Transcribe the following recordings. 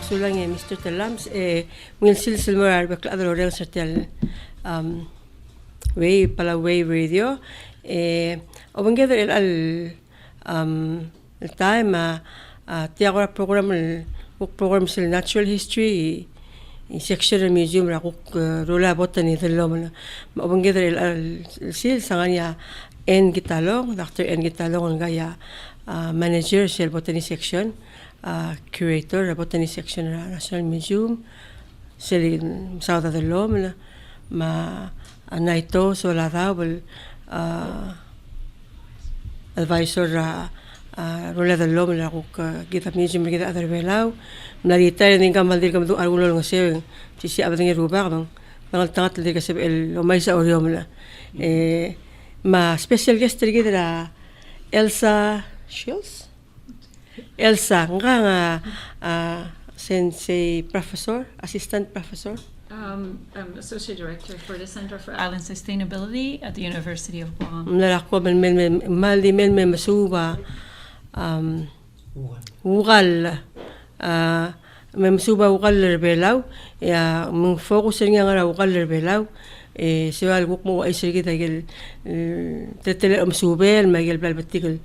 sulang Mr. Talams will silsilmar bakladro rel sertel way Palau way radio obangeder el time tiagora program sil natural history section museum ra rola botany dellom obangeder el sil sanganya Kitalong Dr. Kitalong ngaya manager sil botany section curator botany section National Museum sil South of the Lom ma Naito Soaladaob advisor rola del Lom la kita museum kita other Belau narita din kamal dir kam du argulo ng se si abading ruba bang bangal tangat dir kasi el umay sa oriom la ma special guest kita Elsa Shields Elsa nga sensei professor assistant professor I'm Associate Director for the Center for Island Sustainability at the University of Guam. Nalako men masuba Ukall masuba Ukall Belau ya mung focus nga nga Ukall Belau سؤال وقت مو أي شيء كده قال تتلا مسوبل ما قال بالبتيك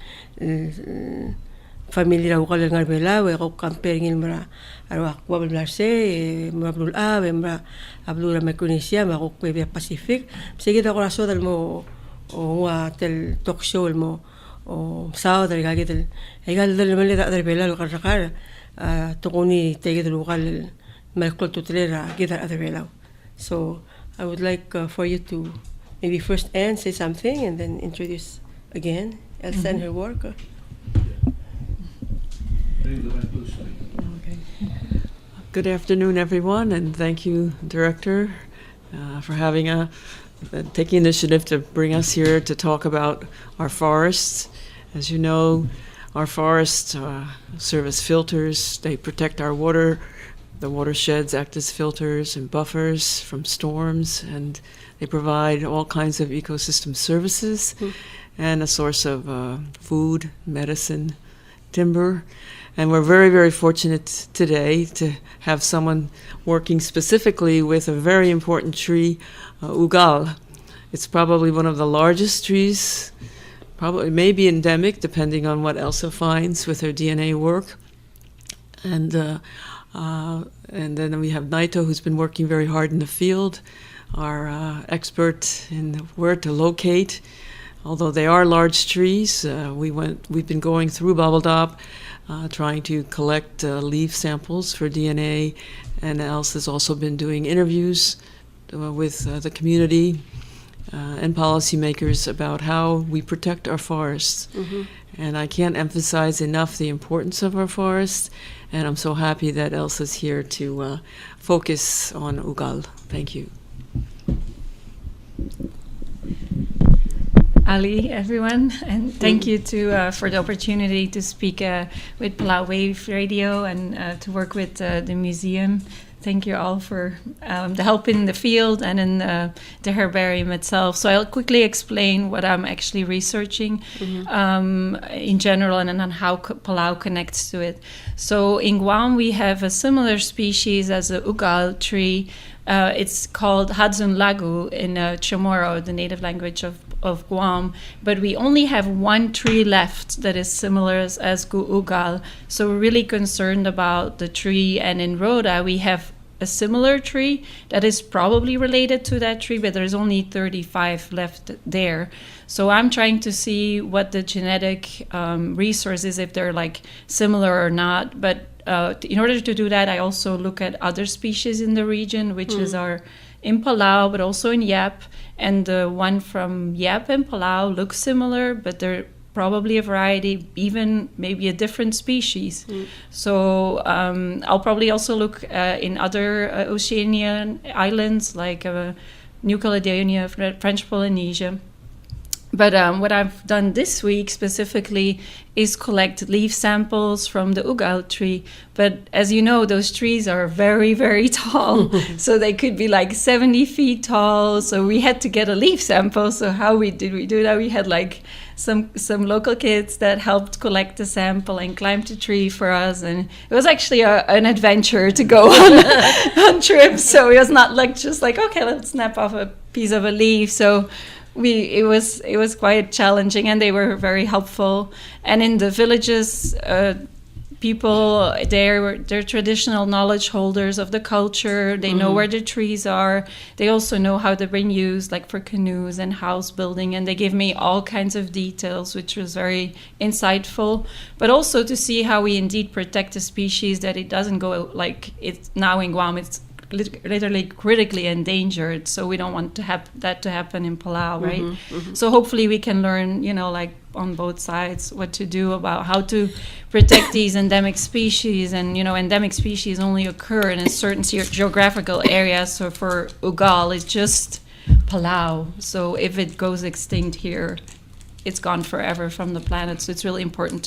فاميليا وقال لنا بلاو يقول كامبينج المرا أروح قبل الناس ما بقول ما بقول ما كونيسيا ما قول بيا باسيفيك بس كده قرأ صوت المو هو تل توك شو المو مساعد رجع كده قال ده اللي ده أقدر بلاو القرقار تقولي تيجي ده وقال ما قلت تطلع كده أقدر بلاو so I would like for you to maybe first Anne say something and then introduce again Elsa and her work. Okay. Good afternoon, everyone, and thank you, Director, for having taking initiative to bring us here to talk about our forests. As you know, our forests serve as filters. They protect our water. The watersheds act as filters and buffers from storms, and they provide all kinds of ecosystem services and a source of food, medicine, timber. And we're very, very fortunate today to have someone working specifically with a very important tree, Ukall. It's probably one of the largest trees, probably maybe endemic, depending on what Elsa finds with her DNA work. And then we have Naito, who's been working very hard in the field, our expert in where to locate. Although they are large trees, we've been going through Soaladaob, trying to collect leaf samples for DNA, and Elsa has also been doing interviews with the community and policymakers about how we protect our forests. And I can't emphasize enough the importance of our forests, and I'm so happy that Elsa's here to focus on Ukall. Thank you. Ali, everyone, and thank you for the opportunity to speak with Palau Wave Radio and to work with the museum. Thank you all for the help in the field and in the herbarium itself. So I'll quickly explain what I'm actually researching in general and on how Palau connects to it. So in Guam, we have a similar species as the Ukall tree. It's called Hadzun Lagu in Chamorro, the native language of Guam, but we only have one tree left that is similar as Ukall. So we're really concerned about the tree, and in Rhoda we have a similar tree that is probably related to that tree, but there's only 35 left there. So I'm trying to see what the genetic resource is, if they're like similar or not. But in order to do that, I also look at other species in the region, which is in Palau, but also in Yap. And the one from Yap and Palau looks similar, but they're probably a variety, even maybe a different species. So I'll probably also look in other Oceanian islands like New Caledonia, French Polynesia. But what I've done this week specifically is collect leaf samples from the Ukall tree. But as you know, those trees are very, very tall. So they could be like 70 feet tall. So we had to get a leaf sample. So how did we do that? We had like some local kids that helped collect the sample and climbed the tree for us. And it was actually an adventure to go on trips. So it was not like just like, okay, let's snap off a piece of a leaf. So it was quite challenging, and they were very helpful. And in the villages, people they're traditional knowledge holders of the culture. They know where the trees are. They also know how they've been used, like for canoes and house building. And they give me all kinds of details, which was very insightful. But also to see how we indeed protect the species, that it doesn't go like it's now in Guam. It's literally critically endangered, so we don't want that to happen in Palau, right? So hopefully we can learn, like on both sides, what to do about how to protect these endemic species. And endemic species only occur in a certain geographical area. So for Ukall, it's just Palau. So if it goes extinct here, it's gone forever from the planet. So it's really important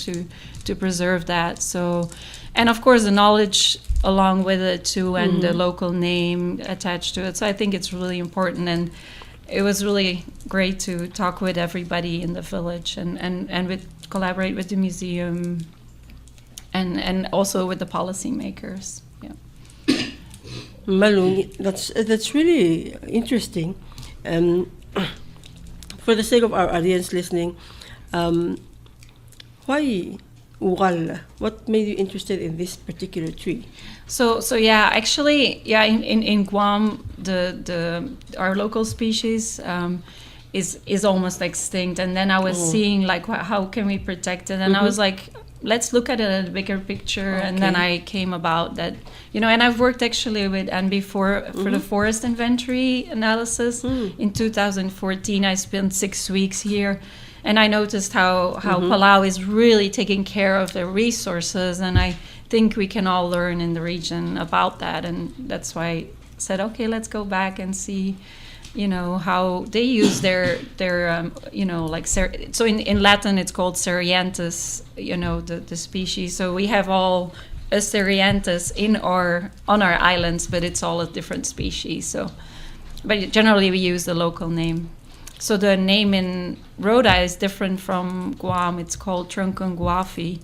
to preserve that. So, and of course the knowledge along with it too, and the local name attached to it. So I think it's really important, and it was really great to talk with everybody in the village and collaborate with the museum and also with the policymakers. Yeah. Malu, that's really interesting. For the sake of our audience listening, why Ukall? What made you interested in this particular tree? So yeah, actually, in Guam, our local species is almost extinct. And then I was seeing like how can we protect it, and I was like, let's look at it in a bigger picture. Okay. And then I came about that, and I've worked actually with NB for the forest inventory analysis. In 2014, I spent 6 weeks here. And I noticed how Palau is really taking care of their resources, and I think we can all learn in the region about that. And that's why I said, okay, let's go back and see, how they use their like so in Latin it's called Cereanthus, the species. So we have all a Cereanthus on our islands, but it's all a different species. So, but generally we use the local name. So the name in Rhode is different from Guam. It's called Truncanguafi,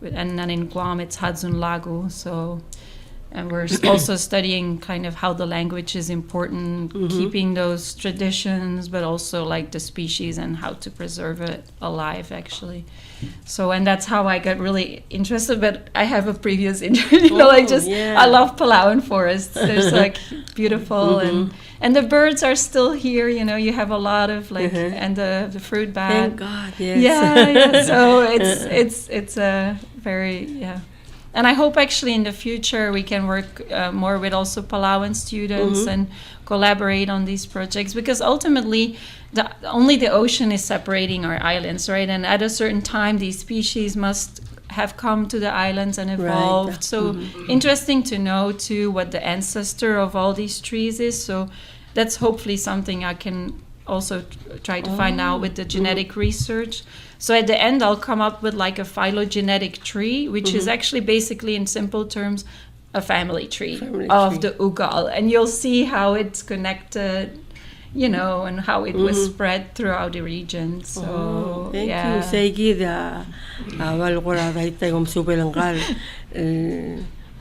and then in Guam it's Hadzun Lagu. So, and we're also studying kind of how the language is important, keeping those traditions, but also like the species and how to preserve it alive, actually. So, and that's how I got really interested. But I have a previous interest. I love Palau and forests. There's like beautiful and the birds are still here. You have a lot of like and the fruit bat. Thank God. Yes. Yeah. So it's a very And I hope actually in the future we can work more with also Palauan students and collaborate on these projects, because ultimately only the ocean is separating our islands, right? And at a certain time these species must have come to the islands and evolved. Right. So interesting to know too what the ancestor of all these trees is. So that's hopefully something I can also try to find out with the genetic research. So at the end, I'll come up with like a phylogenetic tree, which is actually basically in simple terms, a family tree of the Ukall. And you'll see how it's connected, and how it was spread throughout the region. So, thank you. Saigi da awal ko ra dahita yung supelangkal.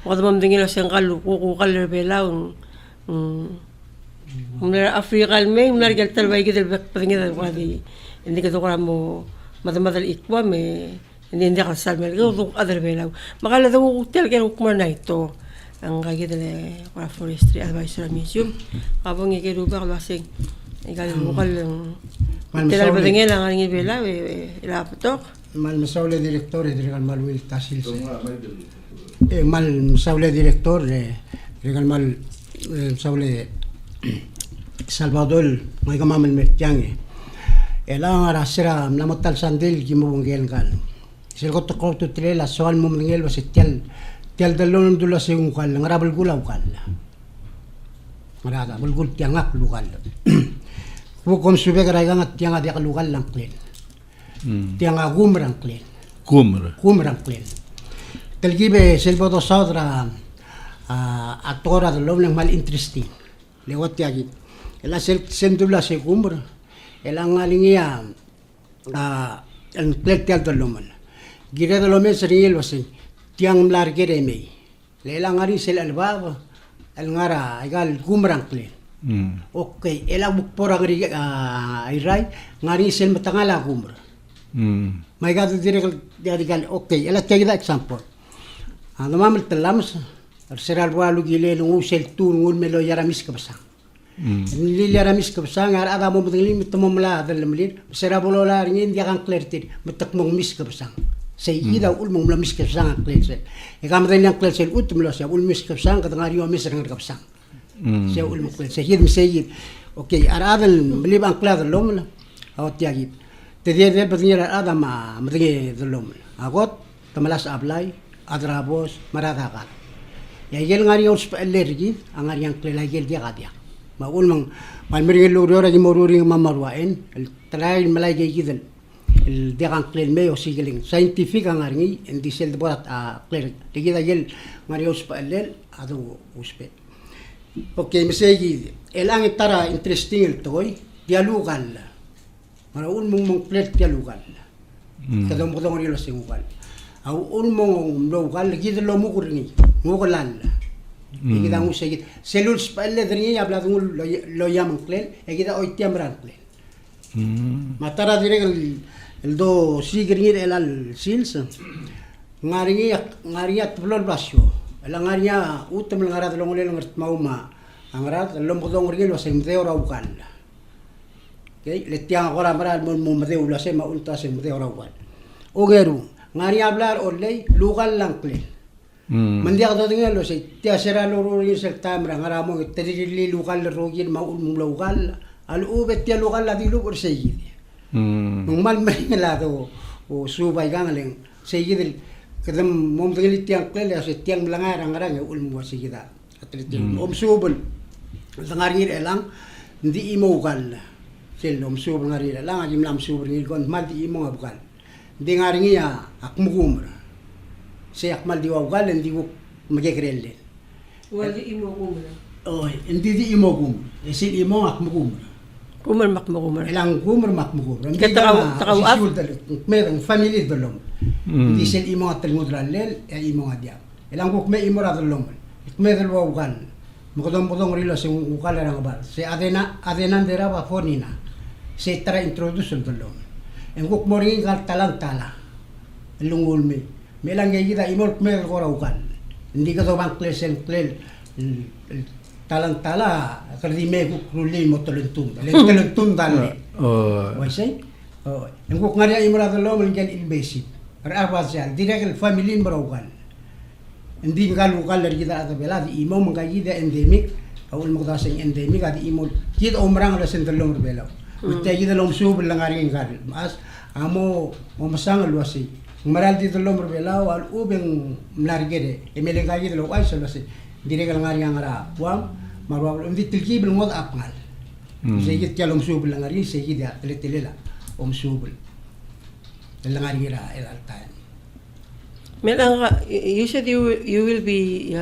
Wadamam dingilo sangkal Ukall Belau. Muna Afrikal me, muna galtal bay gidel bakpangida wadi. Hindi ka to mo madal ikwa me hindi ka salmel go other Belau. Makala daw hotel kay ukma Naito. Ang kagidele para Forestryu Advisory Museum. Kabang ikiruba ko lasing igal Ukall ang hotel badingel ang ngi Belau ilapatok. Mal masaule director regal mal wil tasil se. Mal masaule director regal mal masaule Salvador may kamamal metyange. Elang arasira mlamotal sandil gimubungel gal. Silgot to korto tlela soal mumngel was tel dalon dula se Ukall ngarabal gulaw kal. Marada bulgul tiangak lugal. Hukom sube karaigang at tiang adi kalukal lang clean. Tiang agumrang clean. Gumrang clean. Telgibe selboto saudra atora de lom mal interesting. Lewat tiagi. Ela sendula se gumra. Ela ngalingia ang clean tial de loman. Gira de lomen seriel wasi tiang mlar gere mei. Ela ngari sel albaba al ngara egal gumrang clean. Okay, ela bukpora ngari irai ngari sel matangala gumra. May gado dire okay, ela take that example. Ano mamal talams seral walu gile lungu sel tur ngul melo yaramis kabasang. Ni yaramis kabasang ar ada mo mudli mitomla dalamlir sera bolola ngin dia kan clarity metak mong mis kabasang. Say ida ul mong la mis kabasang clarity. E kam den yang clarity ut mlo sia ul mis kabasang kadangari o mis rang kabasang. Sia ul mong clarity hid misayid. Okay, ar adal blib ang klad lomla. Awt yagi. Tediya bertingira ada ma mendingi delom. Agot tamalas ablay adrabos maradakal. Ya yel ngari os alergi angari yang kelai gel dia kadia. Ma ulmang malmering lurora di moruri mamarwaen el trai malai gidel. El dia kan klel me o sigeling scientific angari en disel de borat a kler. Digida yel ngari os alel adu uspe. Okay, mesegi elang tara interesting el toy dialugal. Mara mong plate dia lugal. Kadang ri lo singugal. Au mong lugal gid lo mo kuringi. Ngugalan. Igida ngu segit. Selul spalle dringi abla lo yam klel, igida oitiam ran klel. Matara dire el do sigringi el al sils. Ngari at blol basyo. El ngaria utem ngara lo ngole ngart mauma. Angrat lo mo ri lo semdeo ra ukal. Okay, letiang agora maral mo madeu la sema ulta se madeu rawal. Ogeru, ngari hablar olay lugal lang kle. Mandia do ngelo se tia sera lo ri se tamra ngara mo terili lugal rogin maul mo lugal al ube tia lugal la dilu por seguir. Normal me la do o subay gangaleng seguir kadam mom dili tiang kle se tiang blangar ngara ul mo sigida. Atletin subul. Ngari elang ndi imo gal. Selom subur ngari lang ajim lam subur ngil kon mal di imo ngabukal. Di ngari ngiya akmugumra. Se akmal di wagal ndi wuk magekrelle. Wal di imo gumra. Oh, ndi di imo gum. Esil imo akmugumra. Gumar makmugumra. Elang gumra makmugumra. Takaw merong family dolom. Ndi sel imo atel mudralel e imo adia. Elang wuk me imo radolom. Me del wagal. Mukadong rilo se ukal rang bar. Se adena dera ba fonina. Se tara introduce el dolom. En kuk moring kal talang tala. Lungul me. Melang gida imol me gora ukal. Hindi ka do bang klesen klel. Talang tala kardi me kuk ruli mo tolentun. Tolentun dali. Why say? Oh, en kuk ngaria imol dolom ngel ilbesi. Araba siya direct el family mo ukal. Hindi nga lokal lagi kita atau bela di imo mengkaji dia endemic. Awal mengkasih endemic adi imo kita omrang ada sentelong berbela. Kita kita lom sub langari ngari. Mas amo memasang luasi. Maral di telom berbela al ubeng melargede. Emele kaji telom ay luasi. Dire langari ngara. Guam marwal undi tilki belum ada apngal. Saya kita lom sub langari saya kita telela sub. Langari ngira el altan. You said you will be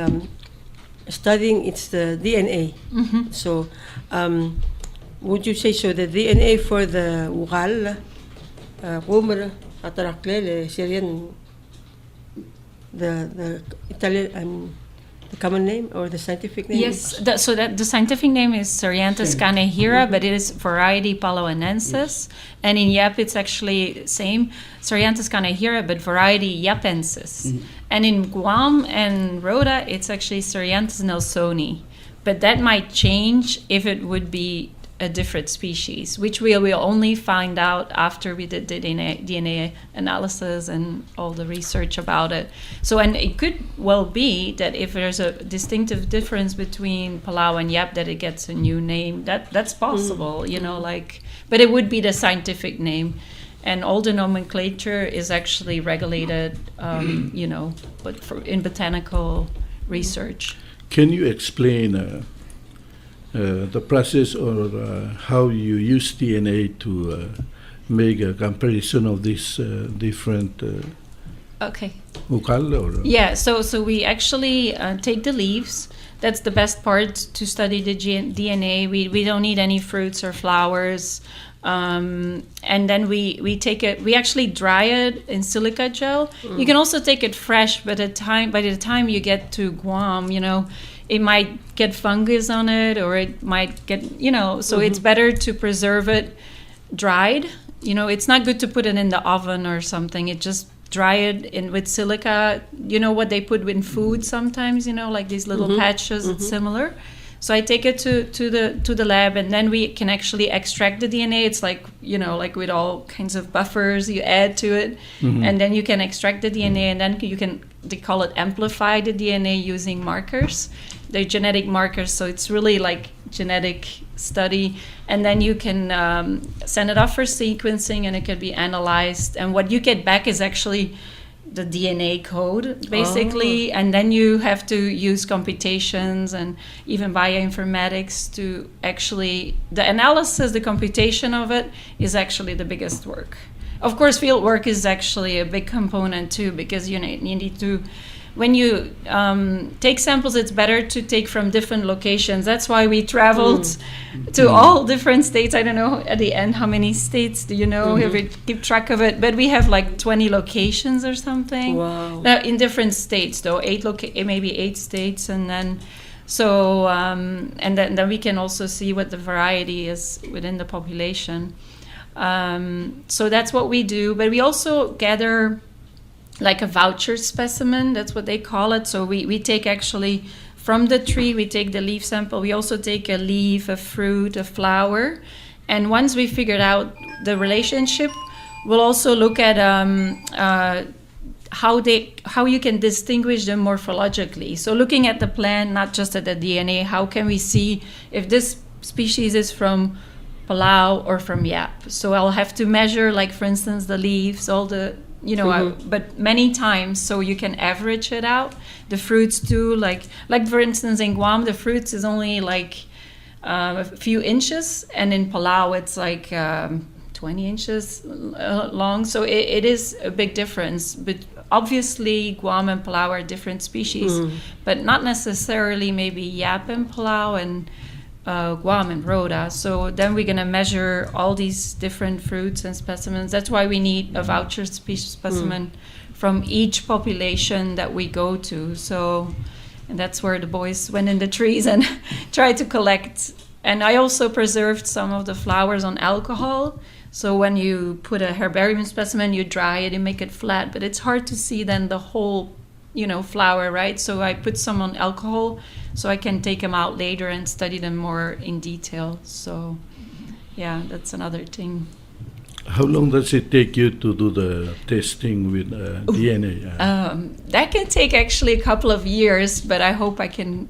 studying its the DNA. So, would you say so the DNA for the Ukall, Gumr, Ataraklele, Syrian, the Italian, the common name or the scientific name? Yes, so the scientific name is Cerianthus canehira, but it is variety Palauanensis, and in Yap it's actually same Cerianthus canehira, but variety Yapensis. And in Guam and Rhoda, it's actually Cerianthus nelsoni, but that might change if it would be a different species, which we will only find out after we did the DNA analysis and all the research about it. So, and it could well be that if there's a distinctive difference between Palau and Yap, that it gets a new name. That's possible, you know, like, but it would be the scientific name. And all the nomenclature is actually regulated, you know, but in botanical research. Can you explain the process or how you use DNA to make a comparison of these different Okay. ukall or Yeah, so we actually take the leaves. That's the best part to study the DNA. We don't need any fruits or flowers. And then we take it, we actually dry it in silica gel. You can also take it fresh, but by the time you get to Guam, it might get fungus on it, or it might get, so it's better to preserve it dried. It's not good to put it in the oven or something. It just dry it in with silica. What they put in food sometimes, like these little patches. It's similar. So I take it to the lab, and then we can actually extract the DNA. It's like like with all kinds of buffers you add to it, and then you can extract the DNA, and then they call it amplify the DNA using markers. They're genetic markers, so it's really like genetic study. And then you can send it off for sequencing, and it can be analyzed. And what you get back is actually the DNA code, basically. And then you have to use computations and even bioinformatics to actually, the analysis, the computation of it is actually the biggest work. Of course, field work is actually a big component too, because you need to, when you take samples, it's better to take from different locations. That's why we traveled to all different states. I don't know at the end how many states, do you know? If we keep track of it, but we have like 20 locations or something. Wow. Now, in different states though, maybe 8 states, and then and then we can also see what the variety is within the population. So that's what we do, but we also gather like a voucher specimen, that's what they call it. So we take actually from the tree, we take the leaf sample, we also take a leaf, a fruit, a flower, and once we figured out the relationship, we'll also look at how you can distinguish them morphologically. So looking at the plant, not just at the DNA, how can we see if this species is from Palau or from Yap? So I'll have to measure, like for instance, the leaves, all the but many times, so you can average it out. The fruits too, like for instance in Guam, the fruits is only like a few inches, and in Palau it's like 20 inches long. So it is a big difference. But obviously Guam and Palau are different species, but not necessarily maybe Yap and Palau and Guam and Rhoda. So then we're going to measure all these different fruits and specimens. That's why we need a voucher specimen from each population that we go to. So, and that's where the boys went in the trees and tried to collect. And I also preserved some of the flowers on alcohol. So when you put a herbarium specimen, you dry it and make it flat, but it's hard to see then the whole flower, right? So I put some on alcohol so I can take them out later and study them more in detail. So yeah, that's another thing. how long does it take you to do the testing with DNA? That can take actually a couple of years, but I hope I can.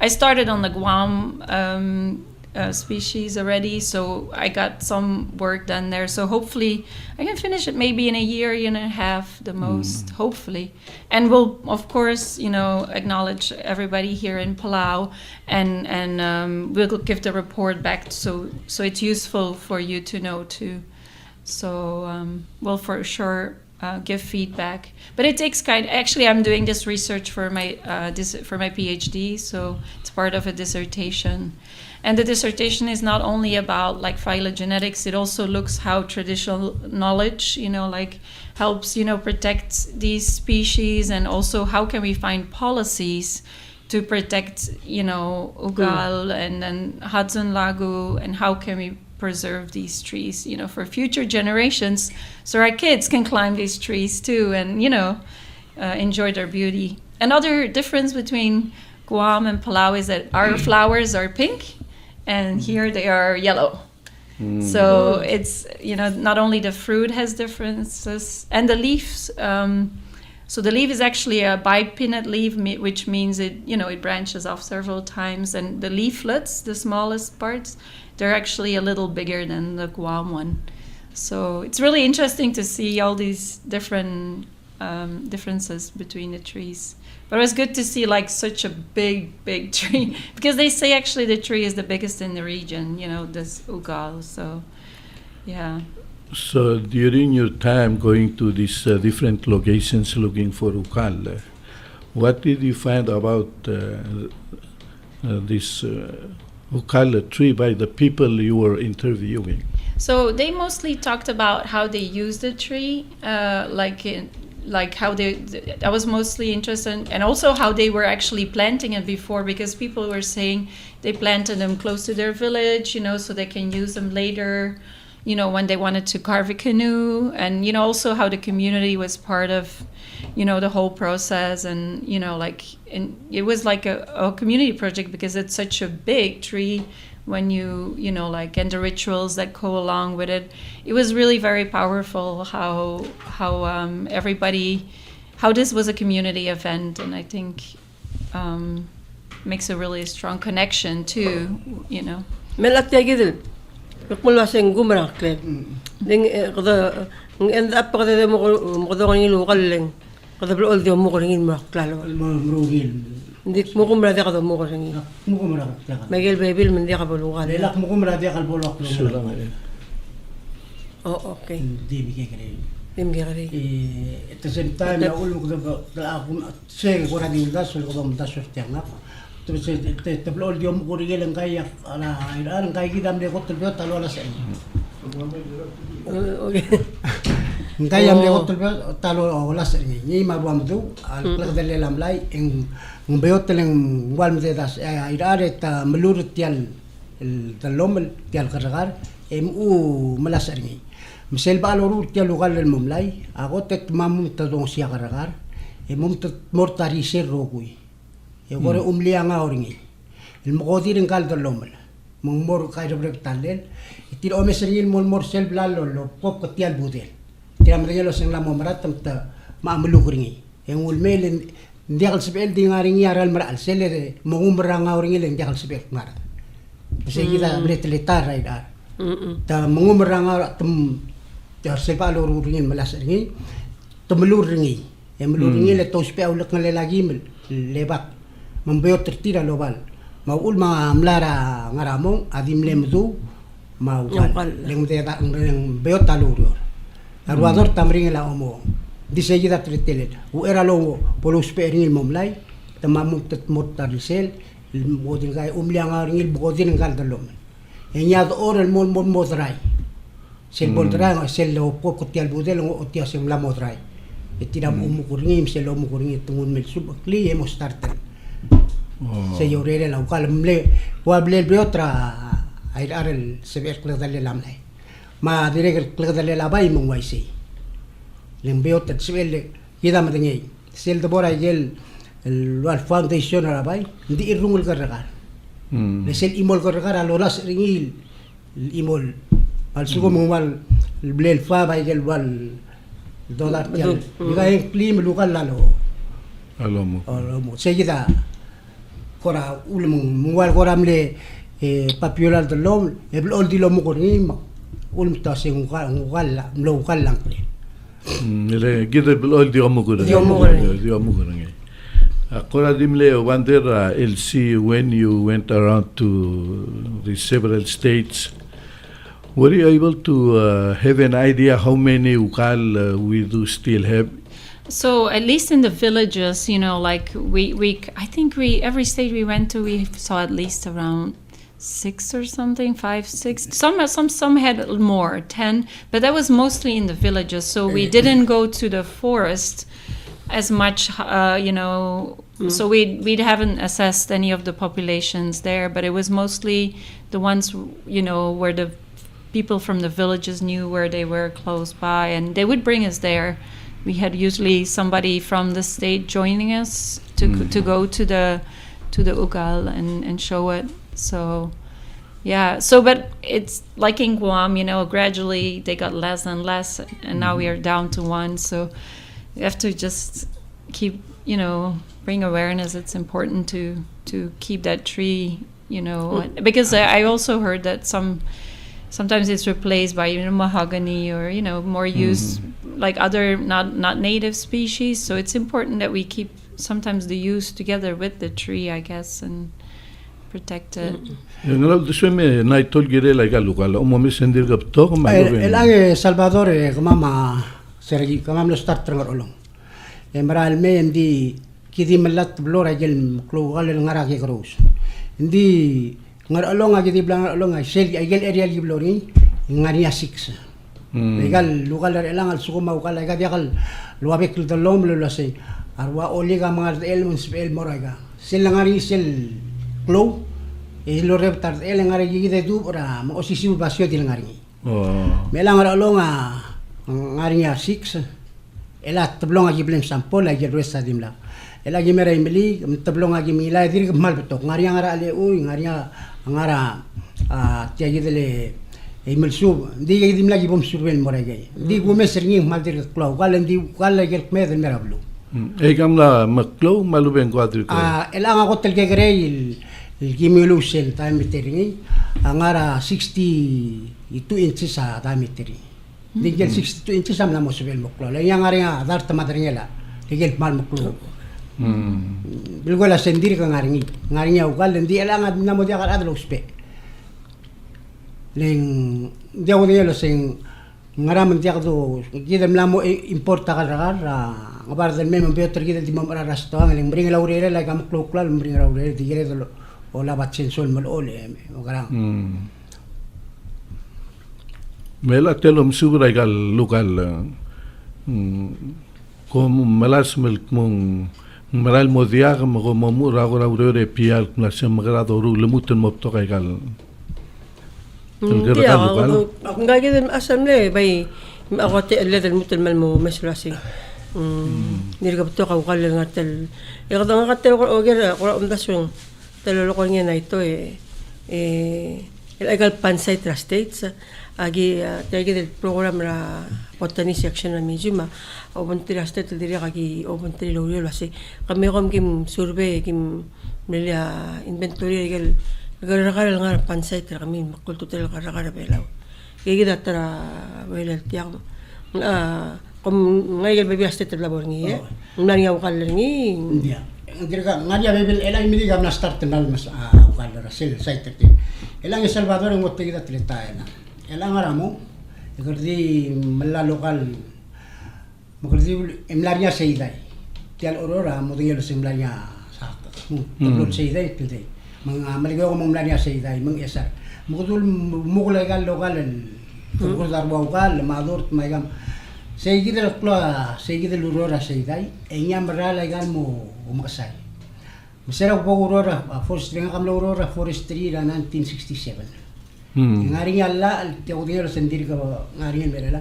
I started on the Guam species already, so I got some work done there. So hopefully I can finish it maybe in a year and a half, the most, hopefully. And we'll, of course, acknowledge everybody here in Palau, and we'll give the report back so it's useful for you to know too. So we'll for sure give feedback. But it takes actually I'm doing this research for my PhD, so it's part of a dissertation. And the dissertation is not only about like phylogenetics, it also looks how traditional knowledge, helps, protect these species, and also how can we find policies to protect, Ukall and then Hudson Lagu, and how can we preserve these trees, for future generations, so our kids can climb these trees too and, enjoy their beauty. Another difference between Guam and Palau is that our flowers are pink, and here they are yellow. So it's, not only the fruit has differences, and the leaves. So the leaf is actually a bipinnate leaf, which means it branches off several times. And the leaflets, the smallest parts, they're actually a little bigger than the Guam one. So it's really interesting to see all these different differences between the trees. But it was good to see like such a big tree, because they say actually the tree is the biggest in the region, this Ukall. So, yeah. So during your time going to these different locations looking for Ukall, what did you find about this Ukall tree by the people you were interviewing? So they mostly talked about how they use the tree, like how I was mostly interested in, and also how they were actually planting it before, because people were saying they planted them close to their village, so they can use them later, when they wanted to carve a canoe, and also how the community was part of the whole process, and and it was like a community project, because it's such a big tree. When and the rituals that go along with it, it was really very powerful how everybody, how this was a community event, and I think makes a really strong connection too, Melat ya gitu. Bekmul waseng gumra kle. Ding kada end up kada mo kada ngin lokal leng. Kada blo dio mo ngin mo klalo. Mrugil. Dik mo kumra dia kada mo ko ngin. Mo kumra. Magel babil men dia ka bolungan. Lelak mo kumra dia kal bolok. Oh, okay. Di bigay kare. Dim gari. At the same time, na ulo ko da ako say ko na din das ko ba das tianga. To say te blo dio mo ko rigel ang kaya ala ang kaya gidam de ko tulbyo talo ala sa. Okay. Kaya am de ko tulbyo talo ala sa ni mabam du al pagdale lamlay en ngbayot teleng wal mo das irare ta melurut tial el talom tial karagar malasar ni. Misal ba loro tial lugar el mumlay ako tet mamum ta dong siya karagar mum ta mortari ser rogui. Gore umliya nga oringi. El mokodi rin kal dalom. Mung mor kay rebrek tandel. Itir o mesringil mol mor sel blalo lo pop katial budel. Tiram regalo sing la momrat ta maamulu ringi. En ulmel ndiakal sebel di ngaringi aral maral sel mongumra nga oringi len ndiakal sebel ngar. Kasi kita bretletar raidar. Ta mongumra nga tum ta sepa lo ringin malas ringi. Tumulur ringi. En mulur ringi le tos pe ulak ngale lagi lebak. Membayot tertira lobal. Maul mga amlara ngaramong adim lemdu maukal. Leng deta ng bayot taluro. Arwador tamring la omo. Disegida tritelet. U era lo polos peringil momlay. Tamamuk tet mortarisel. Bodin kay umliang aringil bodin ng kaldalom. Enyad oral mon modray. Sel bodray sel lo pop kotial budel o otia sem la modray. Itinam umukuringim sel umukuringim tungun mel subakli emo starter. Se yorere la ukal mle wable beotra ay arel se ver kladale lamlay ma direk kladale labay mong waisi lem beotra sibel yida madengay sel de bora yel el wal foundation labay ndi irungul karagar le sel imol karagar alolas ringil imol al sugo mong blel fa bay yel wal dollar yel gay klim lukal lalo alomo se yida kora ulum mual koram le papiolar de lom e blol di lom ko ni ulum ta se ngal mlo kal lang le le gide blol di omo ko di omo ko ngi akora dimle wonder LC when you went around to the several states, were you able to have an idea how many Ukall we do still have? So at least in the villages, like I think every state we went to, we saw at least around 6 or something, 5, 6. Some had more, 10, but that was mostly in the villages. So we didn't go to the forest as much, So we haven't assessed any of the populations there, but it was mostly the ones, where the people from the villages knew where they were close by, and they would bring us there. We had usually somebody from the state joining us to go to the Ukall and show it. So, yeah. So, but it's like in Guam, gradually they got less and less, and now we are down to 1. So, we have to just keep, bring awareness. It's important to keep that tree, because I also heard that sometimes it's replaced by mahogany or more used like other not native species. So it's important that we keep sometimes the use together with the tree, I guess, and protect it. Ngalaw disweme Naito gire like local umomi sendir gapto maluben. El Salvador kamama sergi kamam lo start trangor olong. Maral me ndi kidi melat blora gel klugal ngara ke cross. Ndi ngar olong agi di blang olong ay sel gel area gi blori ngaria 6. Legal lugal elang al suko mau kala gadiakal luabek dalom lo se arwa oliga mga el municipal moraga. Sel ngari sel Flow, lo reptar el ngari gide du ora mo sisi basio til ngari. Melang ara longa ngari ya 6. Ela tablong agi blem sampol agi resta dimla. Ela gi mera imli tablong agi mila dir mal betok ngari ngara ale uy ngari ngara tiagi dele imel sub di gi dimla gi bom surbel morege. Di go mesringi mal dir klaw kalen di kala gel med mera blu. Gamla maklo maluben quadri ko. Ela nga hotel ke grey il Demeulenaere diametri angara 62 inches sa diametri. Digel 62 inches am la mosbel moklo. La yang nga dar tamadringela. Digel mal moklo. Bilgola sendir ka ngaringi ukal ndi ela nga namo dia kala adlo spe. Leng dia wodi lo sing ngaram dia do gidem lamo importa kala ngabar del memo better gidem di mamara restaurant leng bring laurere la kam klokla bring laurere digel do Ola batsen sol mal ole ogarang. Mela telom subra gal local como malas milk mong maral modiag mo mura gora ure pial na sem grado ru lemuten mopto gal. Dia ako ngagid asamle bay ako te ledel mutel mal mo meslasi. Nirgabto ka ukal ngatel. Ikadang ngatel ko oger ko umdasong taloloko niya na ito illegal pansay states agi tagi del program ra botany section na medyo obontri state diri agi obontri lo asi kami kim survey kim melia inventory gal nga pansay tra kami makulto tel gara Belau gigi datara welel tiang kom ngay baby state labor ngi nani ukal ngi Dirga ngadia bebel elang mili gamna start nal mas ukal rasel site elang Salvador ngotte kita teletaena elang aramo egerdi mella lokal mogerdi emlaria seidai tial aurora modelo semlaria sa tablo seidai tede mga maligo ko memlaria seidai mengesar mogdul mugulegal lokal ko darbo ukal madur maigam Seguida aurora seidai enya merala legal mo umakasay. Masera ko aurora Forestryu nga kamla aurora Forestryu ra 1967. Ngari alla al teodero sendir ka ngari merala.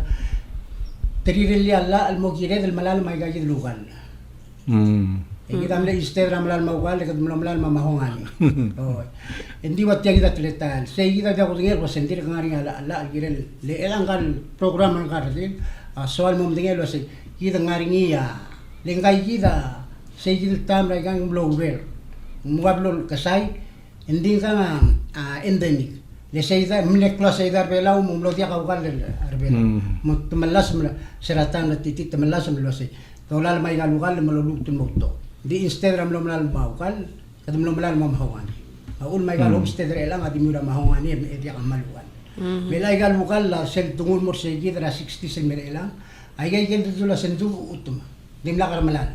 Teririli alla al mogire del malal may gaji lugal. Kita mle Instagram malal mawal kad malal mamahongan. Hindi wat kita atletal. Seguida de aurora sendir ka ngari alla al girel le elangal program ng karadil. Soal mo mendingan lo se kita ngaringi ya lengkai kita segil tam lagi kan blower muablo kasai ending kan endemic le seida mne kelas seida Belau mumlo dia kau kan Belau mut temelas seratan titik temelas lo se tolal mai galugal melulu tumoto di Instagram lo melal mau kan kadum lo melal mau hawan aul mai galu Instagram elang adi mura mahongani dia kamaluan Belai gal bukal la sel tungul mor segi tra 60 sen merela ay gay ken tu la sentu utuma dimla karmalan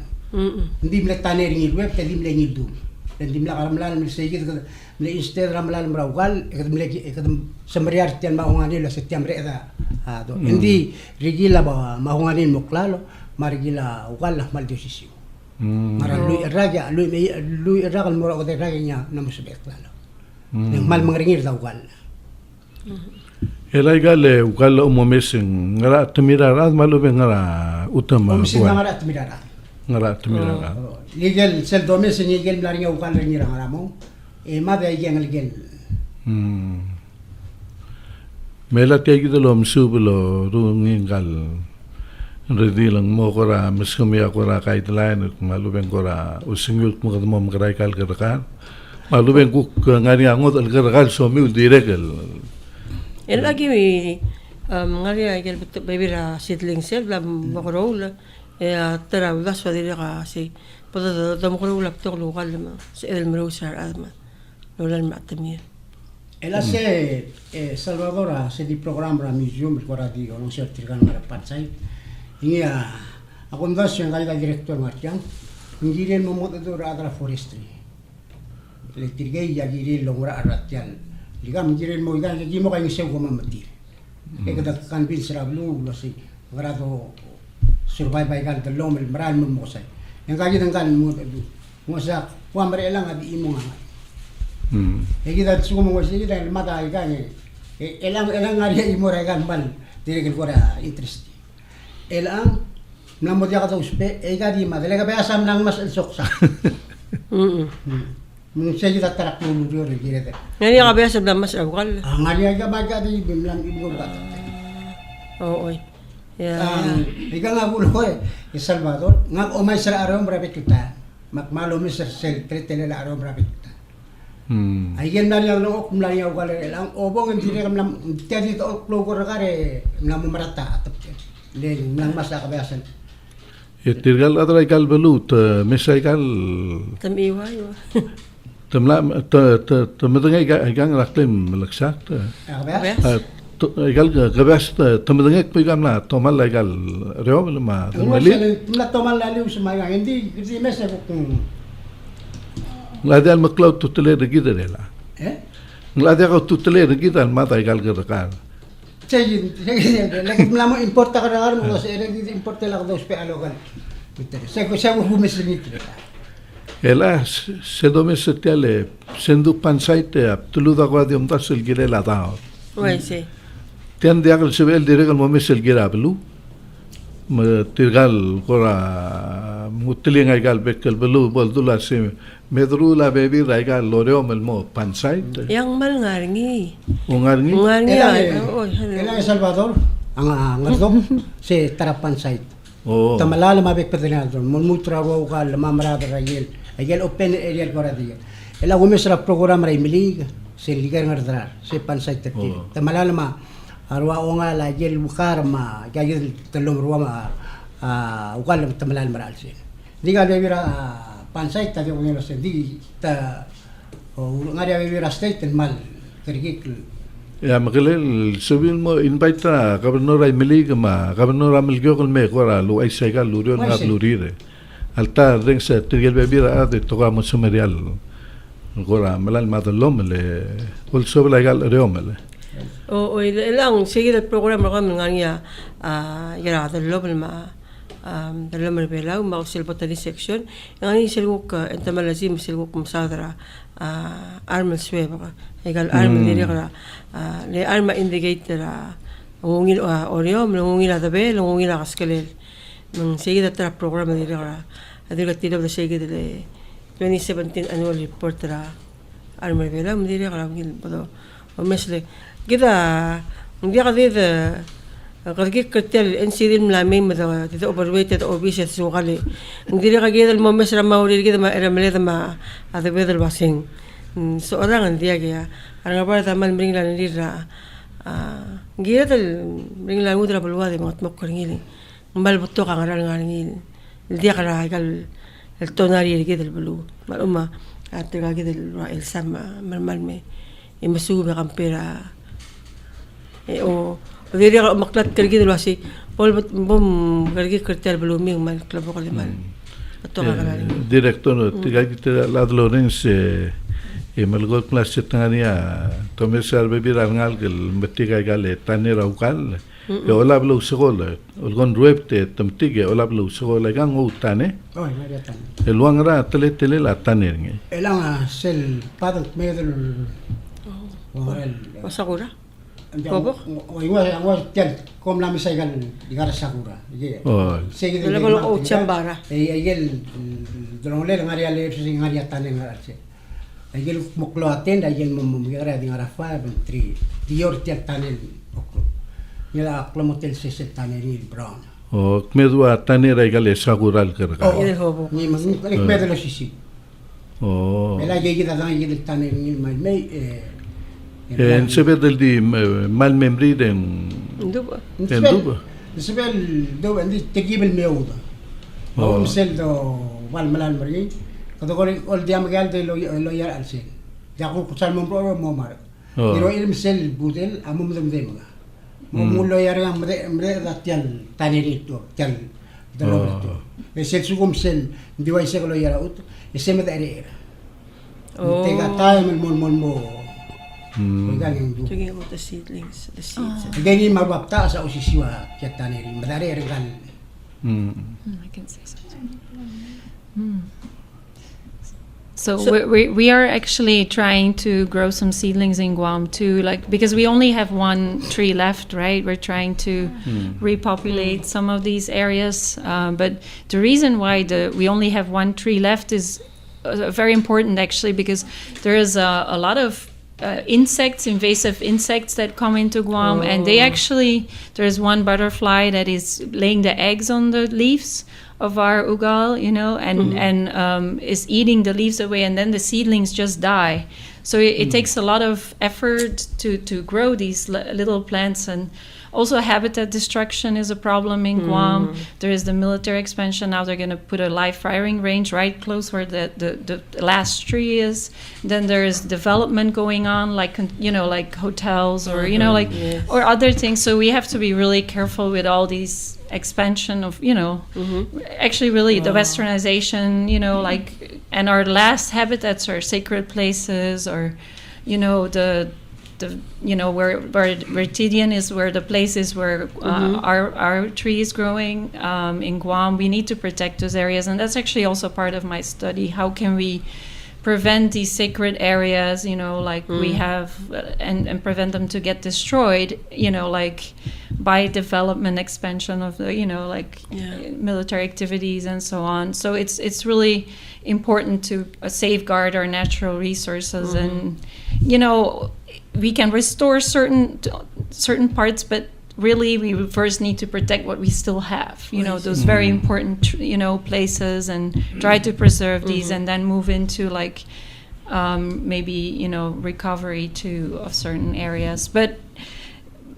dimla taner ngil web te dimla ngil du dan dimla karmalan mil segi mil Instagram lan brawgal ekadum semriar tian mahongani la setiam reda do indi rigila ba mahongani moklalo marigila ukal la mal diosisio mara lui ragal mora ko de raganya namusbek lalo mal mangringir da ukal Elai gale ukal umomesing ngara temirar maluben ngara utama ngara temirar legal sel domesing legal blaringa ukal ngira ngara mo mada yang legal mela tegi delom subulo rungingal redilang mo kora mesumia kora kaitlain maluben kora usingul mo mgerai kal kerkan maluben kuk ngari angot al kerkan somi direkel lagi ngari agel bebira seedling cell la magrola tara udas fadira kasi pada da magrola ptor lo galma se el merosar adma lo la matamir El hace Salvador hace di programma museum ancora dico non si attirano la pazzai ia a condasso ngai da direttore Martian ngire no modo do radra Forestryu le tirgei ya gire lo ora aratial ligam gire mo igan gi mo kai se ko matir e kada kan bil sera blu lo si grado survive by gal de lom el mral mo sai ngai dan mo do mo sa wa mare lang abi imo nga e kita suko mo sigi dan mata ikan elang ngari imo regan bal dire ke kora interest elang namo dia kata uspe e gadi ma dele ka biasa nang mas el soksa mun segi ta tarak mo dio re dire te ngari ka biasa blam mas awal ngari ka baga di bimlam ibo ba oi ya ikan aku lo e Salvador ngak o mai sera arom brabe kita mak malo mi ser sel tretele la arom brabe kita Ayen dari yang lo kumlari yang kalau lang obong entire kamlam tiadi to logo regare nam merata atap le nang masa kebiasaan tirgal adra ikal belut mesa ikal tamiwa tamla tamadanga ikang raklim laksak ikal gabas tamadanga pigamla tomal ikal reom ma mali tomal lalu semaya hindi mesa kung ngladal maklaw tutele regida dela ngladal tutele regida mata igal gerkan Sige lagi mlamo importa ka na mo kasi regida importa la dos pe alogal sego humes limit ela se domes tiale sendu pansaite tuluda guadi umtasel girela dao oi sí tian diagal sebel diregal momesel girablu tirgal kora mutilinga igal bekel belu boldula se medrula bebi raiga loreo melmo pansait yang mal ngarngi ungarngi ela Salvador ang ngadok se tarapan site tamalala mabek pedinado mon mutrago gal mamrada rayel ayel open area kora dia ela gumesra program ray milig se ligar ngardra se pansait te tamalala ma arwa onga la yel bukar ma gayel telum ruwa ma ukal tamalala maral se diga bebira pansait tadi punya sendiri ta ngari bebira state mal kerikik ya magelel sebil mo invite gobernador ay milig ma gobernador amilgyo kol me kora lu ay saigal lurion at lurire alta ring sa tigel bebira at toka mo sumerial kora malal madalom le kol sobla gal reomele ilang sige el programa kami ngania yara dalom ma dalam Belau mau sel botani section yang ini seluk entamalasim seluk musadara arma sweba egal arma diri kara le arma indicator ngungil oriom ngungil adabe ngungil kaskelel ng sige datra programa diri kara adila tilo da sige de 2017 annual report ra arma Belau diri kara ngil bodo o mesle kita ndia kadid Karki kertel NCD mlamin mada tito overweighted obese sugali ngdiri kagid el momes ra maurir gid ma era meleda ma ade bedel basing so orang dia ya arang apa tamal bring la nira gira del bring la udra balwa de mat mok ngili mbal butto ka ngaral ngil dia kara gal el tonari gid el blu mal umma atega gid el sama mal me imsu be campera o Diri ako maklat kergi dulu asi, pol bom kergi kertel belum mal klub kali mal. Betul kan? Direktur tiga kita ladlo rense malgol kelas setengahnya komisar bebiran ngal gel metiga gale tanira ukal. Ya olah belu sekolah, olgon ruep te temtige olah belu sekolah gang utane. Oh, nggak ada tan. Eluang ra tele la tanir nge. Elang sel padat medel. Masakura. Bobo? Iwa tiyan kom namin sa ikan igara sakura. Sige dulu kalau chambara. Ayel drone ngari ale sing ngari atane ngari. Ayel muklo aten ayel mumigara di ngara 5 and 3. Dior tiyan tanel oklo. Nila klamotel se taneri brown. Kmedwa tanera igale sakural kerka. Ini hobo. Ni kmedlo sisi. Ela yegi da taneri taneri mai En sebedel di mal memri den Duba. duba. Nisbel do andi tegibel meuda. Misel do wal malal mari. Kado ol diam gal de lo yar alsen. Jakul kusal mo pro mo mar. Diro il misel budel amum dem dem. Mo lo yar ngam mre datial tanirito tial dalo. Misel sugum sel diwai se lo yar ut. Ese me dare. Tega time mo. Talking about the seedlings, the seeds. Gani mabapta sa usisiwa kitaniri. Madare regal. I can say something. So we are actually trying to grow some seedlings in Guam too, like because we only have one tree left, right? We're trying to repopulate some of these areas, but the reason why we only have one tree left is very important actually, because there is a lot of insects, invasive insects that come into Guam, and they actually, there's one butterfly that is laying the eggs on the leaves of our Ukall, and is eating the leaves away, and then the seedlings just die. So it takes a lot of effort to grow these little plants, and also habitat destruction is a problem in Guam. There is the military expansion. Now they're going to put a live firing range right close where the last tree is. Then there is development going on, like hotels or or other things. So we have to be really careful with all these expansion of actually really the westernization. And our last habitats are sacred places, or where Vertidian is, where the place is where our tree is growing in Guam. We need to protect those areas, and that's actually also part of my study. How can we prevent these sacred areas, we have, and prevent them to get destroyed, by development, expansion of the, military activities and so on. So it's really important to safeguard our natural resources, and we can restore certain parts, but really we first need to protect what we still have, those very important places, and try to preserve these, and then move into maybe recovery of certain areas. But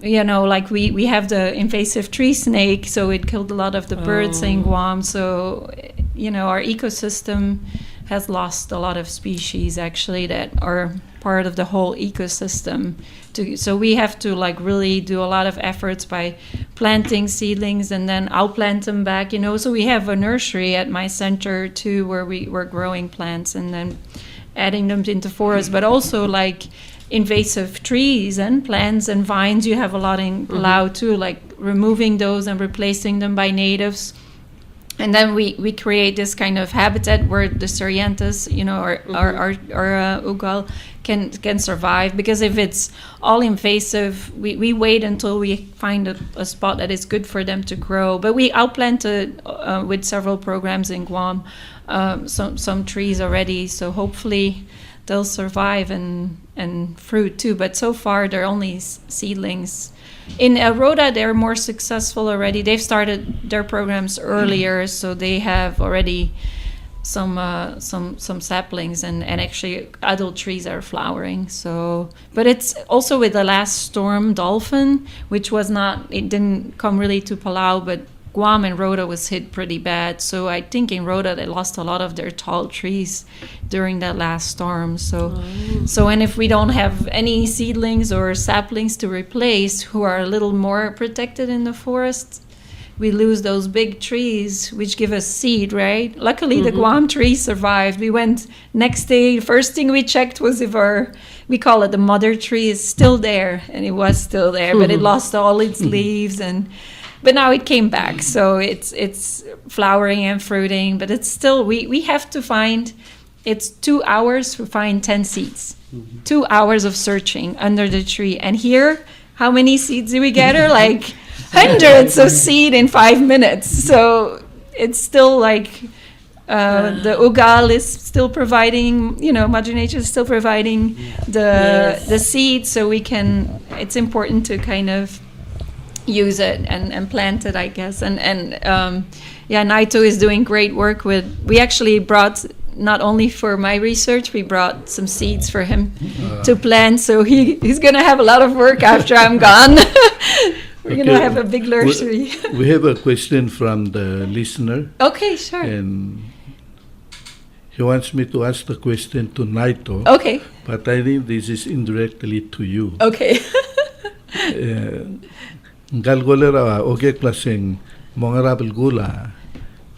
we have the invasive tree snake, so it killed a lot of the birds in Guam. So our ecosystem has lost a lot of species actually that are part of the whole ecosystem. So we have to really do a lot of efforts by planting seedlings, and then I'll plant them back, So we have a nursery at my center too, where we're growing plants and then adding them into forests, but also invasive trees and plants and vines. You have a lot in Palau too, removing those and replacing them by natives. And then we create this kind of habitat where the Suryanthus, our Ukall can survive. Because if it's all invasive, we wait until we find a spot that is good for them to grow. But we outplanted with several programs in Guam some trees already. So hopefully they'll survive and fruit too. But so far they're only seedlings. In Rhoda, they're more successful already. They've started their programs earlier, so they have already some saplings, and actually adult trees are flowering. So, but it's also with the last storm, Dolphin, which it didn't come really to Palau, but Guam and Rhoda was hit pretty bad. So I think in Rhoda they lost a lot of their tall trees during that last storm. So and if we don't have any seedlings or saplings to replace, who are a little more protected in the forest, we lose those big trees which give us seed, right? Luckily the Guam tree survived. We went next day, first thing we checked was if we call it the mother tree, is still there, and it was still there, but it lost all its leaves, but now it came back, so it's flowering and fruiting. But it's still, we have to find, it's 2 hours to find 10 seeds. 2 hours of searching under the tree. And here, how many seeds do we gather? Hundreds of seed in 5 minutes. So it's still the Ukall is still providing, Mother Nature is still providing the seed, so it's important to kind of use it and plant it, I guess. And Naito is doing great work we actually brought not only for my research, we brought some seeds for him to plant. So he's going to have a lot of work after I'm gone. We're going to have a big nursery. We have a question from the listener. Okay, sure. And he wants me to ask the question to Naito. Okay. But I think this is indirectly to you. Okay. Galgolera oke klaseng mongarabel gula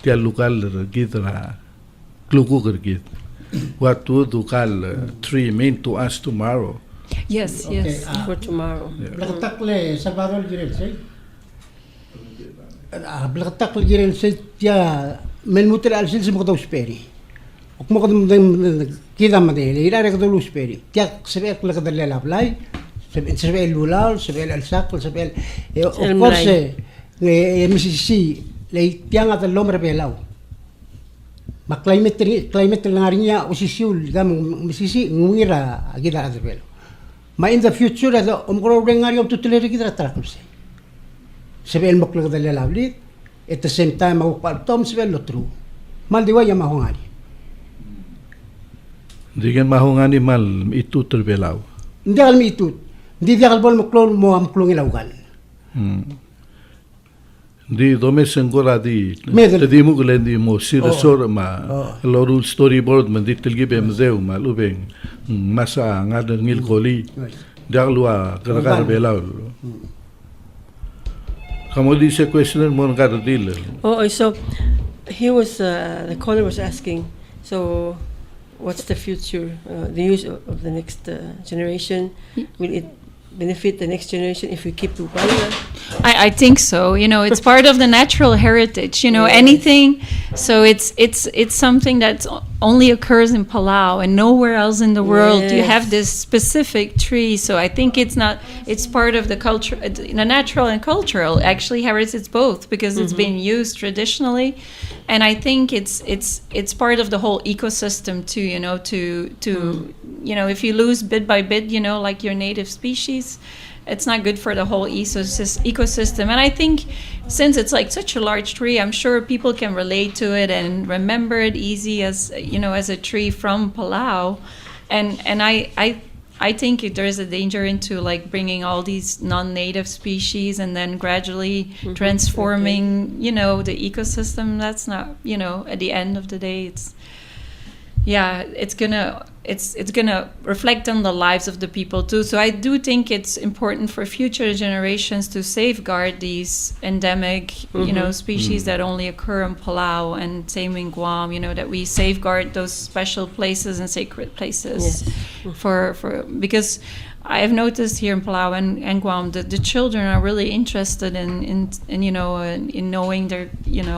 tia lokal gidra klukuger gid. What would Ukall tree mean to us tomorrow? Yes, Okay, yes. For tomorrow. Blakatakle Salvador Girel say. Blakatakle Girel say tia melmuter alsil sa mga speri. Ok mo kadam kita madele ira ka dulu speri. Tia sebek lakadale laplay. Sebel lulal, sebel alsak, sebel of course MCC lay tiang at lomre Belau. Ma climate langarinya usisiul gam MCC ngira agida at Belau. Ma in the future ada omkro rengarium tutuleri kita trakulse. Sebel moklo da lavlit at the same time ako paltom sebel lotru. Mal diwa ya mahongani. Digan mahongani mal itu terbelau. Hindi alam itut. Hindi dia kalbol mo am klong ilawgal. Di domes engora di Medel. di mo gulendi mo sirasor ma lorul storyboard man ditil gibe mzeu ma lubeng masa ngada ngil koli daglua kara belau. Kamu di se question mon kada dil. Oh, so he was, the caller was asking, so what's the future, the use of the next generation? Will it benefit the next generation if we keep Ukall? I think so. It's part of the natural heritage. Anything. So it's something that only occurs in Palau and nowhere else in the world. You have this specific tree. So I think it's part of the culture, the natural and cultural. Actually, heritage it's both because it's been used traditionally, and I think it's part of the whole ecosystem too. If you lose bit by bit, like your native species, it's not good for the whole ecosystem. And I think since it's like such a large tree, I'm sure people can relate to it and remember it easy as as a tree from Palau. And I think there's a danger into like bringing all these non-native species and then gradually transforming the ecosystem. That's not at the end of the day it's gonna reflect on the lives of the people too. So I do think it's important for future generations to safeguard these endemic, species that only occur in Palau, and same in Guam. That we safeguard those special places and sacred places for because I have noticed here in Palau and Guam that the children are really interested in knowing their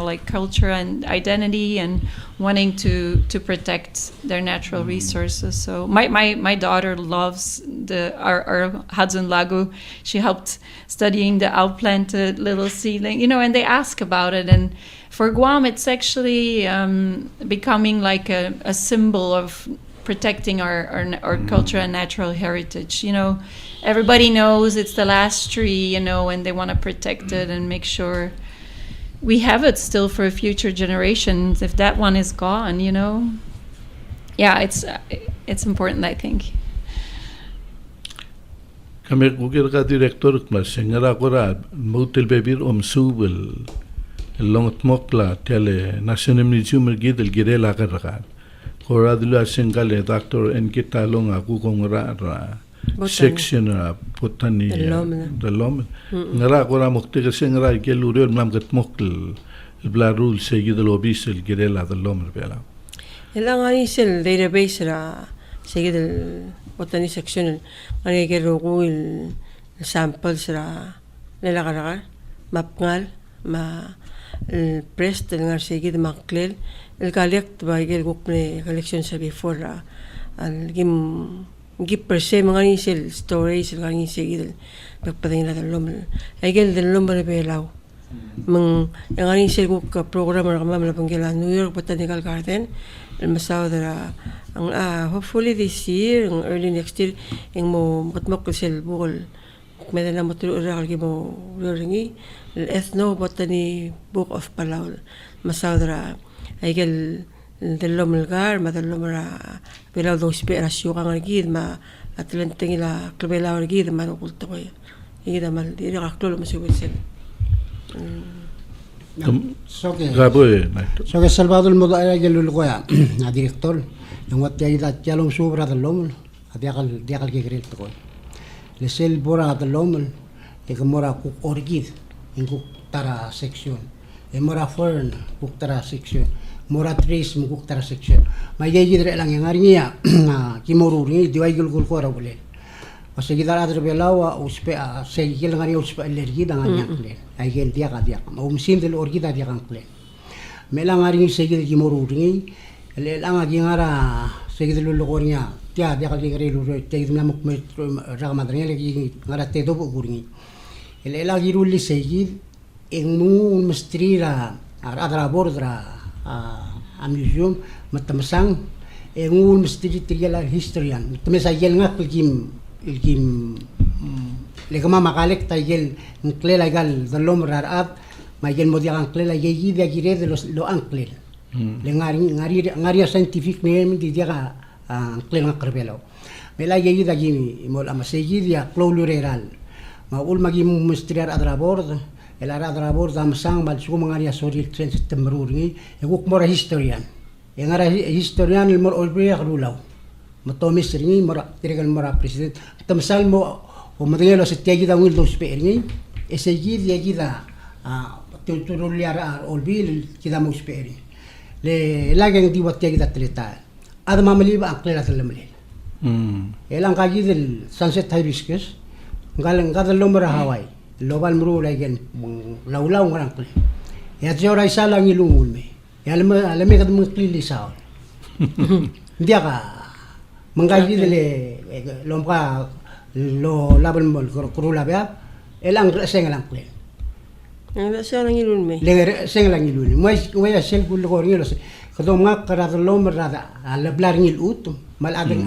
like culture and identity and wanting to protect their natural resources. So my daughter loves our Hudson Lagu. She helped studying the outplanted little seedling, and they ask about it. And for Guam, it's actually becoming like a symbol of protecting our culture and natural heritage. Everybody knows it's the last tree, and they want to protect it and make sure we have it still for future generations. If that one is gone, it's important, I think. Kami kukir ka director klas ngara kora mutil bebir subel longot mokla tele National Museum gidel girela karakan. Kora dulu singkale Dr. Kitalong aku kongra section botany the lom ngara kora mukti ka singra gelurel nam gat mokl bla rule se gidel obisel girela the lom bela. Ilang sel database ra se gidel botany section ani gero il samples ra nilakaragar mapngal ma press ngar se gid maklel el collect by gel gukne collection sa before al gip per se mga sel storage el ngani se gid pagpading la lom ay gel del lom re Belau mang ngani sel guk program ra kamam la pangela New York Botanical Garden el masaw dara ang hopefully this year early next year ing mo matmok sel bukol medala mo tulo ra gi mo ringi el ethnobotany book of Palau masaw dara ay gel delom lugar ma delom ra Belau dos rasyo kang gid ma atlenteng ila Belau gid ma kulto ko ida mal di raklolo masubisel So que Naito. so que Salvador mo da yelo ko ya na director yung wat ya ida yalom subra delom diakal ke grel to le sel bora delom e mora ku orgid en ku tara section e mora fern ku tara section mora trees mo ku tara section ma yeji dre lang yang arinya na kimoruri diwai gul ko ra bole Kasi kita ada Belau uspe se gil ngari uspe alergi dengan yakle ai gel dia ka dia ma umsim del orgi da dia kan kle mela ngari se gil ki moruri le langa gi ngara se gil lu gornya dia ka gi ngari lu te gil namuk me ra madrnya le gi ngara te do burni le la gi rulli se gil en mu mestrira adra bordra a museum matamasang en mu mestri tigala historian tamesa gel ngak ilkim legama makalek tayel nklela gal dalom rarat mayel modia anklela yeyi dia gire de lo anklel le ngari scientific name di dia anklel ngakrbelo mela yeyi da gimi mol amaseyi dia clolureral ma ul magi mustriar adrabord el adrabord amsang mal su mangari soril tren septembruri eguk mora historian engara historian el mor olbe rulau matomis ringi mora tiregal mora president tamsal mo o madelo se tiagi da wil dos peringi e se gidi agida tuturo liara olbil kida mo speri le lagen di wat tiagi da tleta ad mamali ba aklela tlemle elang kaji del sunset hibiscus ngalang gadal lomra hawai lobal mru lagen laulau ngrang kle ya jora isala ngilungul me ya alme kad mo klili sao dia ka mengkaji dele lompa lo label mol kurula bea elang sengalang kle Nga siya nang ilun me. le sengalang iluni mai sel kul ko ngilo kado ngak kara lom rada ala blar ngil ut mal adeng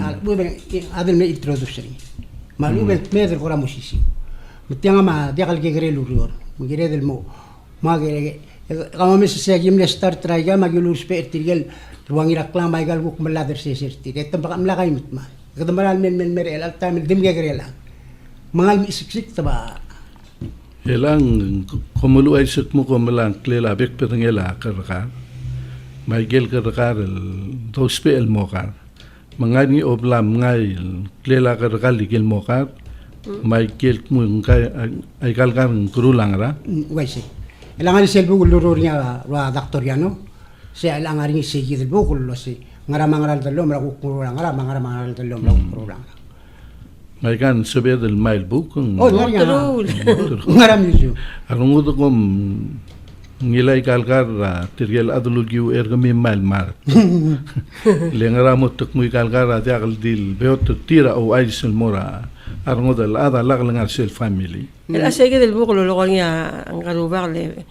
adeng me introduction mal uben meder kora musisi mutianga ma diakal ke gere lurior mugere del mo ma gere kama mes se gimle start traiga magilur spe tirgel ruangira klama igal buk melader sesirti ketem bakam lakay mitma kadamaral men mer el alta men dimge grela mangal mi siksik taba Elang komulu ay sik mo komelang klela bek perengela karkar. Maigel karkar el dos pe el mokar. Mangani oblam ngai klela karkar ligel mokar. Maigel mo ngai ay kalkan kurulang ra. waisi elangal sel bugul lururnya wa daktoriano se elangal ni segi del bugul lo si ngaramangaral dalom ra kukurang ngaramangaral dalom ra kukurang Maigan sabi del mail book. oh ngaram nisu Arungudo kom ngilay kalkar tirgel adulugiu ergami mail mar. Lengaramot tuk muy kalkar akal dil beot tira o aisel mora. Arungudo ada laglangar sel family. El asege del buko lo niya ang karubak le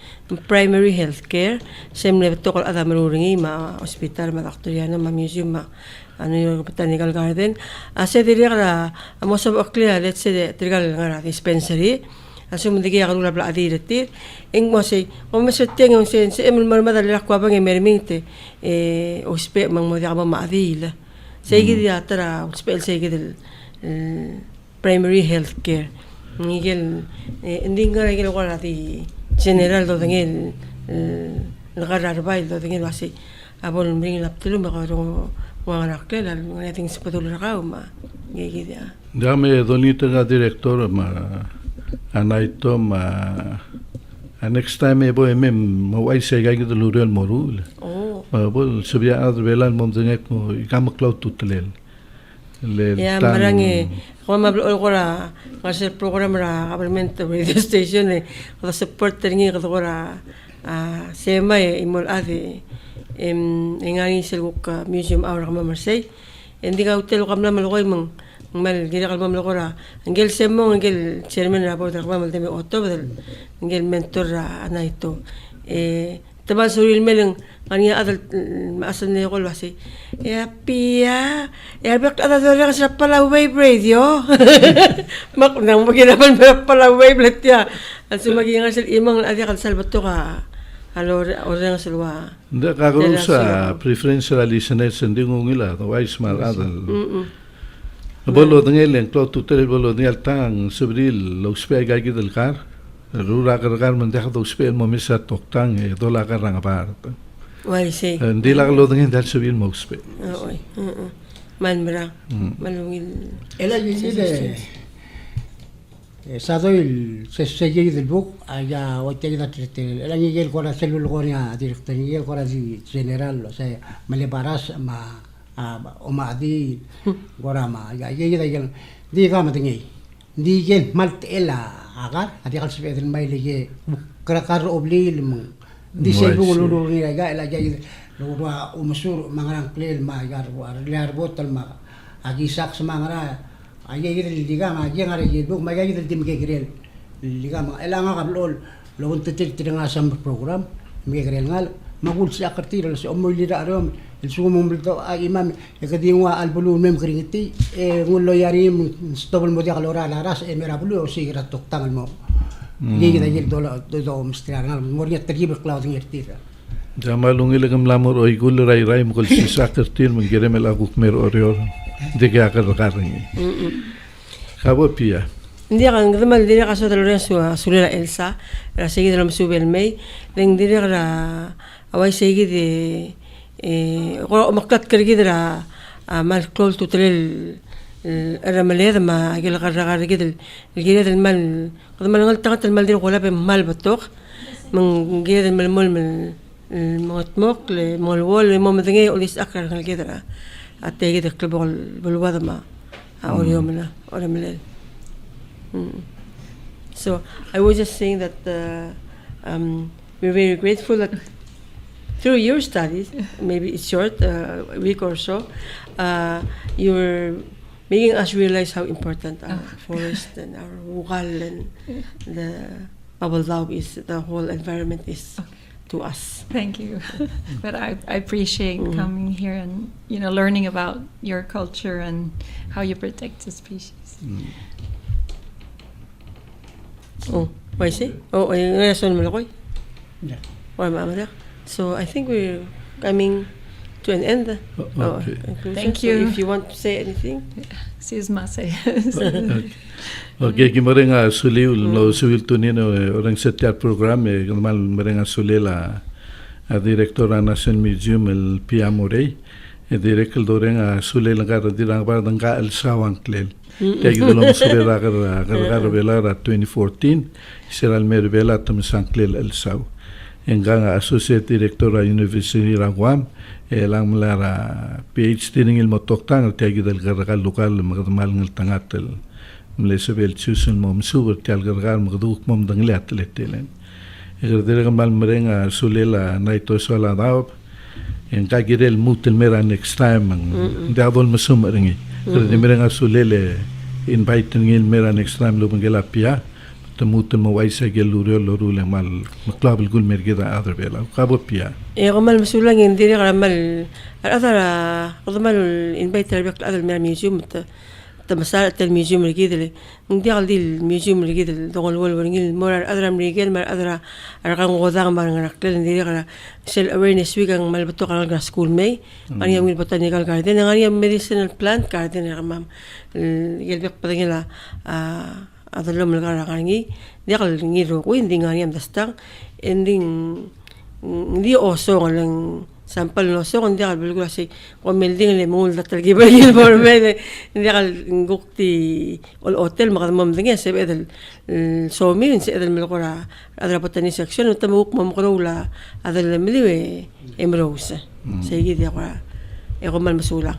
primary health care semle tokol ada maruringi ma hospital ma doktoriano ma museum ma ano yung botanical garden ase diri kala most of clear let's say trigal ngara dispensary aso mundigi akarula bla adirti eng mo say o mesoteng yung sen se emel marmada la kwa bang emerminte hospe mang mo diaba ma adila sege dia tara hospital sege del primary health care Miguel hindi nga rin ko di general do dengel nagararbay do dengel kasi abol mring laptilo makaro mga nakkel mga ting spatul rakaw ma gigi dia Dame donita nga director ma Naito ma next time ebo emem mawai segay kita lurian morul bol subya advelan momzengek mo ikamaklau tutlel ya marangi kung mablo ko ra kasi program ra government radio station kada support tingi kada ko ra sema imol ade ngani seluk museum awra kama Marseille hindi ka hotel kamla maloy mang mal gira kalma malo ko ra angel semo angel chairman ra po kama malteme otto badal angel mentor ra Naito Taba suril meleng kanya adal maasan na yukol basi pia bak adal doon sa Palau wave radio mak nang maginapan Palau wave let ya at sumagi nga sila imang adi kal salbato ka orang selwa. Hindi kagaro sa preferential listeners hindi ngungila otherwise maradal. Bolo dengel yang klo tutel bolo dengel tang sebril lo spay gagi del kar. Rura kar man dekha do spay mo misa toktang do la kar rang apart. Why say? Hindi la lo dengel dal sebril mo spay. Oy. Man bra. Malungil. Ela yide sadoil se seguí del book allá hoy te queda triste el año y el cora celul gonia director y el cora di general o sea me le paras ma o ma di gora ma ya yida yang di kama tingi di gen malt ela agar adi kal sebe den mai lege krakar obli lim di sebu lulu ni ga ela jay lo umusur mangarang klel ma gar war liar botal ma agi sak semangara aja kita liga ma aja ngare jibu ma aja kita tim kegrel liga ma elanga kablol lo untuk tidang asam program kegrel ngal magul si akartir lo si omoy lira arom el sumo mumblto a imam e kadingwa al bulu mem kringiti e ngulo yari stobol mo dia kalora laras e mera bulu o sigira toktangal mo liga da yel do mstrar ngal mornya terjib cloud ngirtira Jamalung ilagam lamor o igul ray mo kol si sakartir mengirem el aguk mer orior. De que akar karngi. Kabo pia. Dia kan gdama dia kaso de Lorenzo Sulela Elsa, la seguida de Msube el May, den dia la awai seguide o makkat kergidra mal klol tutel الرملية ما أجل غرقار كده الجيرة المال قد ما نقول تقت المال دي ولا بمال بطوخ من جيرة المال من المطموق لمولول لمو مثني وليس أكثر كده أتى كده كلب بالوضع ما أول يومنا ولا ملل. So I was just saying that we're very grateful that through your studies, maybe it's short, a week or so, you're making us realize how important our forest and our Ukall and the Soaladaob is, the whole environment is to us. Thank you. But I appreciate coming here and learning about your culture and how you protect the species. Oh, what is it? Oh, Yeah. So I think we're coming to an end. Okay. Thank So you. if you want to say anything. Okay, kimarenga suliu no suil tunino orang setiap program normal merenga sulela a directora National Museum el Pia Morei e director dorenga sulela gar dirang bar danga el sawangklel. Tegi dolom sulela gar velara 2014 será el mer vela tam sanklel el saw. Enganga associate directora University Guam lang melara PhD ningil motoktang tegi del gar lokal magmal ngel tangatel. Mlesabel Susan mom suber tial gargar magduk mom danglet letelen. Egerdere gamal merenga sulela Naito Soaladaob en kagirel mutel mera next time dadol masum ringi. Egerdere merenga sulele invite ngil mera next time lo bangela pia temutel mo waisa geluro lorule mal maklabel gul mergeda other bela kabo pia. gamal masulang indire gamal adara gamal invite rabik adal mera museum مسألة الميوزيوم الجديد ندي على الميوزيوم الجديد دول والورنجيل مرة أدرى أمريكان مرة أدرى أرقام غوضان مرة نقلل ندي على سيل awareness week عن مال بتوقع على school May غني يوم botanical garden غني يوم medicinal plant garden يا جماعة يلبق بدين لا أدلهم الجارة غني دي على نيرو وين دي غني يوم دستان دي أوسو على sampal no so on dial bulgula si o melding le mul da talgiba yil borbe dial ngukti ol hotel magadmam dinga se bedel so min se edel melgora adra botani section tamuk mamqrula adel meliwe emrous se yidi qara e gomal masula